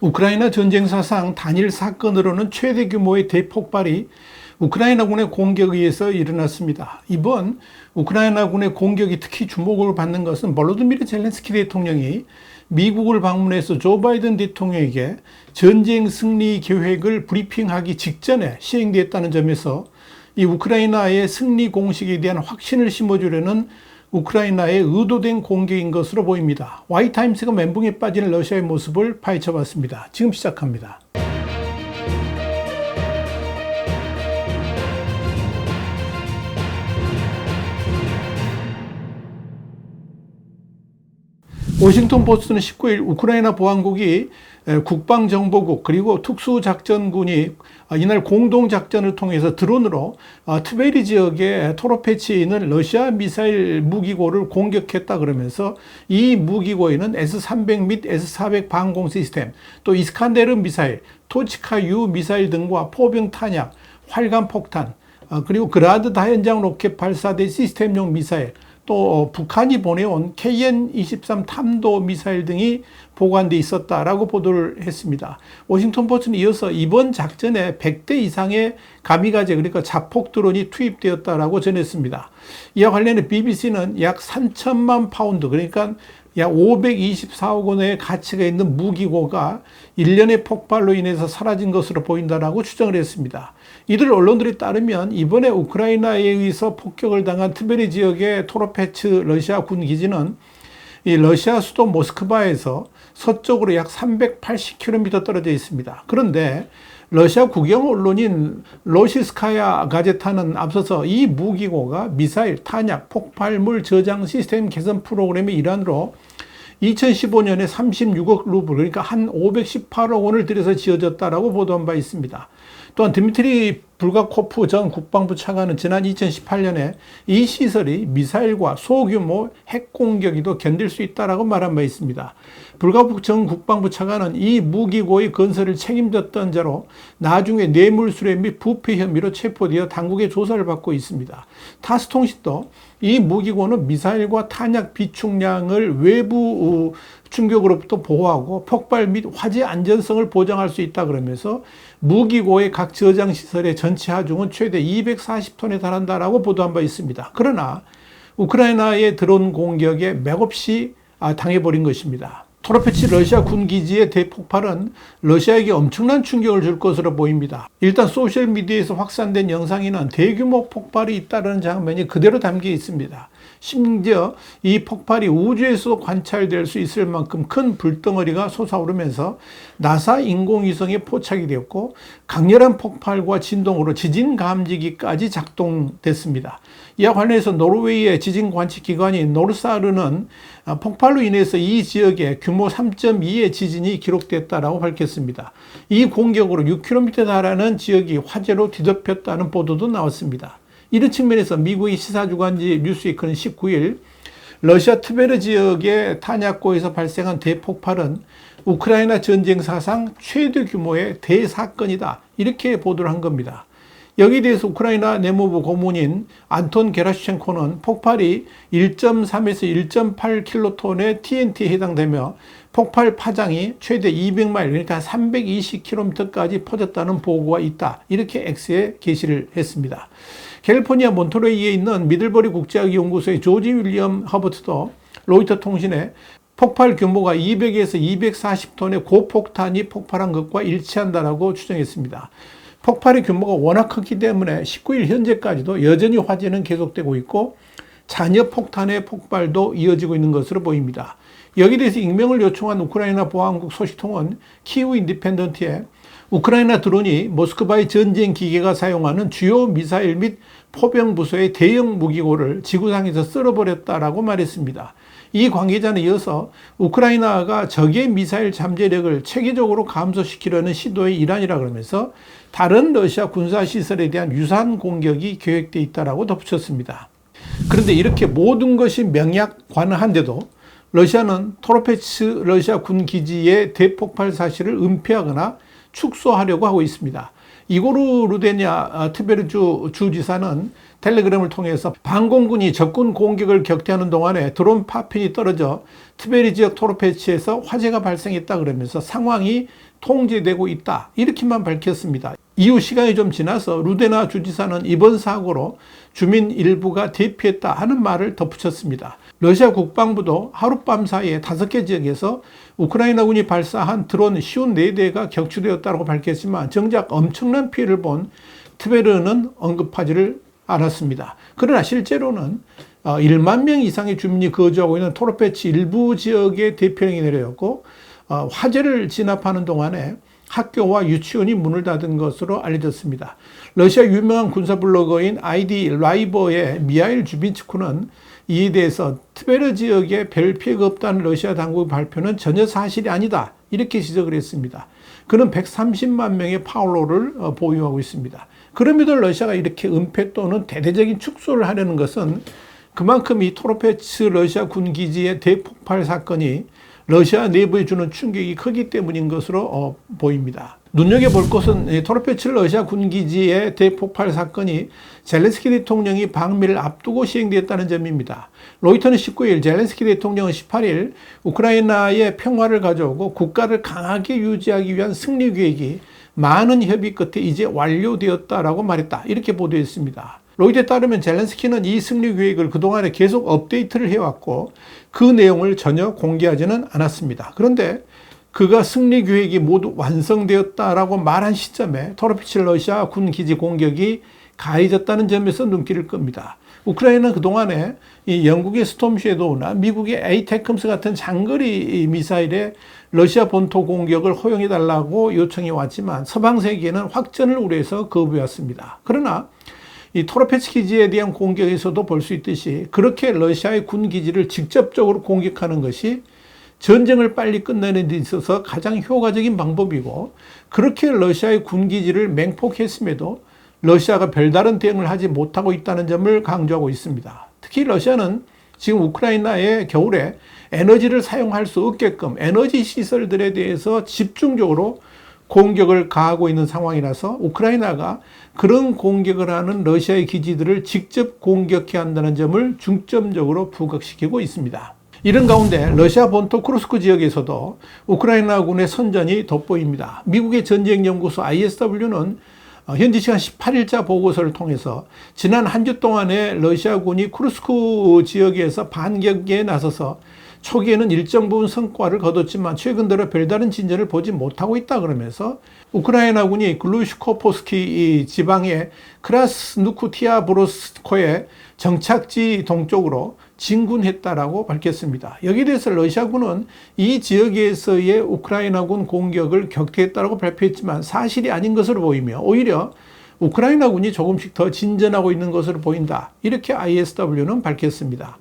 우크라이나 전쟁 사상 단일 사건으로는 최대 규모의 대폭발이 우크라이나군의 공격에 의해서 일어났습니다. 이번 우크라이나군의 공격이 특히 주목을 받는 것은 볼로디미르 젤렌스키 대통령이 미국을 방문해서 조 바이든 대통령에게 전쟁 승리 계획을 브리핑하기 직전에 시행되었다는 점에서 이 우크라이나의 승리 공식에 대한 확신을 심어주려는 우크라이나의 의도된 공격인 것으로 보입니다. Y타임스가 멘붕에 빠지는 러시아의 모습을 파헤쳐봤습니다. 지금 시작합니다. 워싱턴 포스트는 19일 우크라이나 보안국이 국방정보국 그리고 특수작전군이 이날 공동작전을 통해서 드론으로 트베리 지역의 토로페치에 있는 러시아 미사일 무기고를 공격했다 그러면서 이 무기고에는 S-300 및 S-400 방공 시스템, 또 이스칸데르 미사일, 토치카-U 미사일 등과 포병 탄약, 활강 폭탄, 그리고 그라드 다연장 로켓 발사대 시스템용 미사일, 또 북한이 보내온 KN-23 탄도 미사일 등이 보관돼 있었다라고 보도를 했습니다. 워싱턴 포스트는 이어서 이번 작전에 100대 이상의 가미가제, 그러니까 자폭 드론이 투입되었다라고 전했습니다. 이와 관련해 BBC는 약 3천만 파운드, 그러니까 약 524억 원의 가치가 있는 무기고가 일련의 폭발로 인해서 사라진 것으로 보인다라고 추정을 했습니다. 이들 언론들에 따르면 이번에 우크라이나에 의해서 폭격을 당한 트베리 지역의 토로페츠 러시아 군 기지는 이 러시아 수도 모스크바에서 서쪽으로 약 380km 떨어져 있습니다. 그런데 러시아 국영 언론인 로시스카야 가제타는 앞서서 이 무기고가 미사일, 탄약, 폭발물 저장 시스템 개선 프로그램의 일환으로 2015년에 36억 루블, 그러니까 한 518억 원을 들여서 지어졌다라고 보도한 바 있습니다. 또한 드미트리 불가코프 전 국방부 차관은 지난 2018년에 이 시설이 미사일과 소규모 핵 공격에도 견딜 수 있다라고 말한 바 있습니다. 불가코프 전 국방부 차관은 이 무기고의 건설을 책임졌던 자로 나중에 뇌물수뢰 및 부패 혐의로 체포되어 당국의 조사를 받고 있습니다. 타스 통신도 이 무기고는 미사일과 탄약 비축량을 외부 충격으로부터 보호하고 폭발 및 화재 안전성을 보장할 수 있다 그러면서 무기고의 각 저장 시설의 전체 하중은 최대 240톤에 달한다라고 보도한 바 있습니다. 그러나 우크라이나의 드론 공격에 맥없이 당해버린 것입니다. 토로페치 러시아 군기지의 대폭발은 러시아에게 엄청난 충격을 줄 것으로 보입니다. 일단 소셜미디어에서 확산된 영상에는 대규모 폭발이 잇따르는 장면이 그대로 담겨 있습니다. 심지어 이 폭발이 우주에서도 관찰될 수 있을 만큼 큰 불덩어리가 솟아오르면서 나사 인공위성에 포착이 되었고 강렬한 폭발과 진동으로 지진 감지기까지 작동됐습니다. 이와 관련해서 노르웨이의 지진 관측 기관인 노르사르는 폭발로 인해서 이 지역에 규모 3.2의 지진이 기록됐다라고 밝혔습니다. 이 공격으로 6km에 달하는 지역이 화재로 뒤덮였다는 보도도 나왔습니다. 이런 측면에서 미국의 시사주간지 뉴스위크는 19일 러시아 트베르 지역의 탄약고에서 발생한 대폭발은 우크라이나 전쟁 사상 최대 규모의 대사건이다, 이렇게 보도를 한 겁니다. 여기에 대해서 우크라이나 내무부 고문인 안톤 게라슈첸코는 폭발이 1.3에서 1.8킬로톤의 TNT에 해당되며 폭발 파장이 최대 200마일, 그러니까 320km까지 퍼졌다는 보고가 있다, 이렇게 X에 게시를 했습니다. 캘리포니아 몬터레이에 있는 미들버리 국제학연구소의 조지 윌리엄 허버트도 로이터 통신에 폭발 규모가 200에서 240톤의 고폭탄이 폭발한 것과 일치한다라고 추정했습니다. 폭발의 규모가 워낙 크기 때문에 19일 현재까지도 여전히 화재는 계속되고 있고 잔여 폭탄의 폭발도 이어지고 있는 것으로 보입니다. 여기에 대해서 익명을 요청한 우크라이나 보안국 소식통은 키우 인디펜던트에 우크라이나 드론이 모스크바의 전쟁 기계가 사용하는 주요 미사일 및 포병 부서의 대형 무기고를 지구상에서 쓸어버렸다라고 말했습니다. 이 관계자는 이어서 우크라이나가 적의 미사일 잠재력을 체계적으로 감소시키려는 시도의 일환이라 그러면서 다른 러시아 군사시설에 대한 유사한 공격이 계획되어 있다라고 덧붙였습니다. 그런데 이렇게 모든 것이 명약관한데도 러시아는 토로페츠 러시아 군 기지의 대폭발 사실을 은폐하거나 축소하려고 하고 있습니다. 이고르 루데냐 트베르주 주지사는 텔레그램을 통해서 반공군이 적군 공격을 격퇴하는 동안에 드론 파편이 떨어져 트베리 지역 토로페치에서 화재가 발생했다 그러면서 상황이 통제되고 있다 이렇게만 밝혔습니다. 이후 시간이 좀 지나서 루데나 주지사는 이번 사고로 주민 일부가 대피했다 하는 말을 덧붙였습니다. 러시아 국방부도 하룻밤 사이에 5개 지역에서 우크라이나군이 발사한 드론 54대가 격추되었다고 밝혔지만 정작 엄청난 피해를 본 트베르는 언급하지를 않았습니다. 그러나 실제로는 1만 명 이상의 주민이 거주하고 있는 토로페치 일부 지역에 대피령이 내려졌고 화재를 진압하는 동안에 학교와 유치원이 문을 닫은 것으로 알려졌습니다. 러시아 유명한 군사 블로거인 아이디 라이버의 미하일 주빈츠쿠는 이에 대해서 트베르 지역에 별 피해가 없다는 러시아 당국의 발표는 전혀 사실이 아니다 이렇게 지적을 했습니다. 그는 130만 명의 파울로를 보유하고 있습니다. 그럼에도 러시아가 이렇게 은폐 또는 대대적인 축소를 하려는 것은 그만큼 이 토로페츠 러시아 군기지의 대폭발 사건이 러시아 내부에 주는 충격이 크기 때문인 것으로 보입니다. 눈여겨볼 것은 토로페츠 러시아 군기지의 대폭발 사건이 젤렌스키 대통령이 방미를 앞두고 시행되었다는 점입니다. 로이터는 19일 젤렌스키 대통령은 18일 우크라이나의 평화를 가져오고 국가를 강하게 유지하기 위한 승리 계획이 많은 협의 끝에 이제 완료되었다라고 말했다. 이렇게 보도했습니다. 로이터에 따르면 젤렌스키는 이 승리 계획을 그동안에 계속 업데이트를 해왔고 그 내용을 전혀 공개하지는 않았습니다. 그런데 그가 승리 계획이 모두 완성되었다라고 말한 시점에 토로페치 러시아 군 기지 공격이 가해졌다는 점에서 눈길을 끕니다. 우크라이나는 그동안에 이 영국의 스톰 섀도우나 미국의 에이테크스 같은 장거리 미사일의 러시아 본토 공격을 허용해달라고 요청해 왔지만 서방 세계는 확전을 우려해서 거부해왔습니다. 그러나 이 토로페치 기지에 대한 공격에서도 볼 수 있듯이 그렇게 러시아의 군 기지를 직접적으로 공격하는 것이 전쟁을 빨리 끝내는 데 있어서 가장 효과적인 방법이고 그렇게 러시아의 군 기지를 맹폭했음에도 러시아가 별다른 대응을 하지 못하고 있다는 점을 강조하고 있습니다. 특히 러시아는 지금 우크라이나의 겨울에 에너지를 사용할 수 없게끔 에너지 시설들에 대해서 집중적으로 공격을 가하고 있는 상황이라서 우크라이나가 그런 공격을 하는 러시아의 기지들을 직접 공격해야 한다는 점을 중점적으로 부각시키고 있습니다. 이런 가운데 러시아 본토 쿠르스크 지역에서도 우크라이나군의 선전이 돋보입니다. 미국의 전쟁연구소 ISW는 현지 시간 18일자 보고서를 통해서 지난 한 주 동안에 러시아군이 쿠르스크 지역에서 반격에 나서서 초기에는 일정 부분 성과를 거뒀지만 최근 들어 별다른 진전을 보지 못하고 있다 그러면서 우크라이나군이 글루시코포스키 지방의 크라스누쿠티아브로스코의 정착지 동쪽으로 진군했다라고 밝혔습니다. 여기에 대해서 러시아군은 이 지역에서의 우크라이나군 공격을 격퇴했다라고 발표했지만 사실이 아닌 것으로 보이며 오히려 우크라이나군이 조금씩 더 진전하고 있는 것으로 보인다. 이렇게 ISW는 밝혔습니다.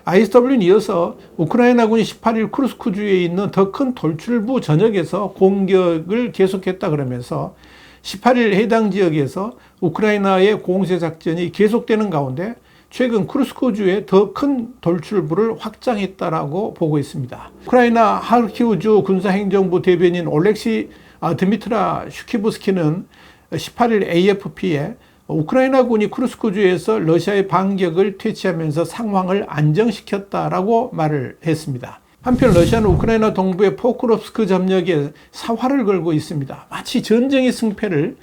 ISW는 이어서 우크라이나군이 18일 쿠르스크주에 있는 더 큰 돌출부 전역에서 공격을 계속했다 그러면서 18일 해당 지역에서 우크라이나의 공세작전이 계속되는 가운데 최근 쿠르스크주에 더 큰 돌출부를 확장했다라고 보고 있습니다. 우크라이나 하르키우주 군사행정부 대변인 올렉시 드미트라 슈키브스키는 18일 AFP에 우크라이나군이 쿠르스크주에서 러시아의 반격을 퇴치하면서 상황을 안정시켰다라고 말을 했습니다. 한편 러시아는 우크라이나 동부의 포크롭스크 점령에 사활을 걸고 있습니다. 마치 전쟁의 승패를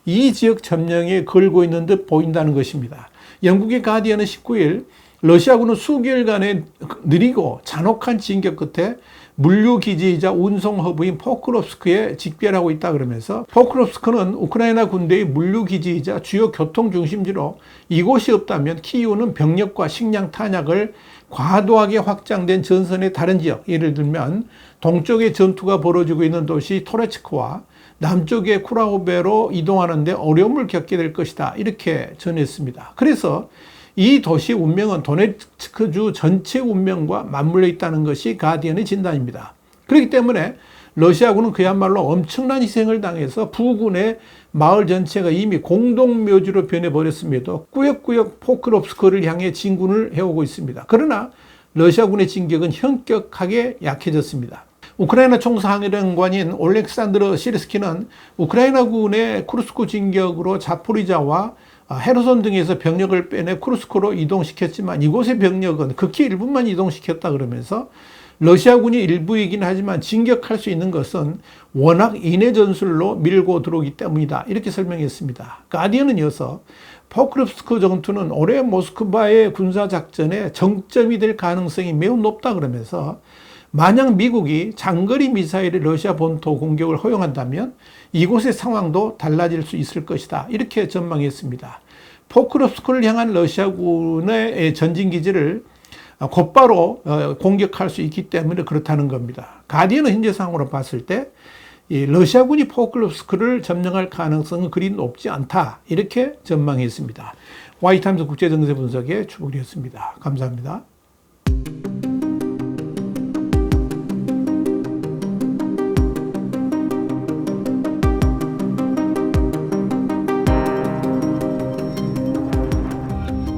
이 지역 점령에 걸고 있는 듯 보인다는 것입니다. 영국의 가디언은 19일 러시아군은 수개월간의 느리고 잔혹한 진격 끝에 물류기지이자 운송허브인 포크롭스크에 직결하고 있다 그러면서 포크롭스크는 우크라이나 군대의 물류기지이자 주요 교통중심지로 이곳이 없다면 키이우는 병력과 식량 탄약을 과도하게 확장된 전선의 다른 지역, 예를 들면 동쪽에 전투가 벌어지고 있는 도시 토레츠크와 남쪽의 쿠라우베로 이동하는데 어려움을 겪게 될 것이다. 이렇게 전했습니다. 그래서 이 도시의 운명은 도네츠크주 전체 운명과 맞물려 있다는 것이 가디언의 진단입니다. 그렇기 때문에 러시아군은 그야말로 엄청난 희생을 당해서 부군의 마을 전체가 이미 공동묘지로 변해버렸음에도 꾸역꾸역 포크롭스크를 향해 진군을 해오고 있습니다. 그러나 러시아군의 진격은 현격하게 약해졌습니다. 우크라이나 총사령관인 올렉산드르 시르스키는 우크라이나군의 쿠르스크 진격으로 자포리자와 헤르손 등에서 병력을 빼내 쿠르스크로 이동시켰지만 이곳의 병력은 극히 일부만 이동시켰다 그러면서 러시아군이 일부이긴 하지만 진격할 수 있는 것은 워낙 인해 전술로 밀고 들어오기 때문이다. 이렇게 설명했습니다. 가디언은 이어서 포크롭스크 전투는 올해 모스크바의 군사작전의 정점이 될 가능성이 매우 높다 그러면서 만약 미국이 장거리 미사일의 러시아 본토 공격을 허용한다면 이곳의 상황도 달라질 수 있을 것이다. 이렇게 전망했습니다. 포크롭스크를 향한 러시아군의 전진기지를 곧바로 공격할 수 있기 때문에 그렇다는 겁니다. 가디언은 현재 상황으로 봤을 때 러시아군이 포크롭스크를 점령할 가능성은 그리 높지 않다. 이렇게 전망했습니다. 와이타임스 국제정세 분석의 추복이었습니다. 감사합니다.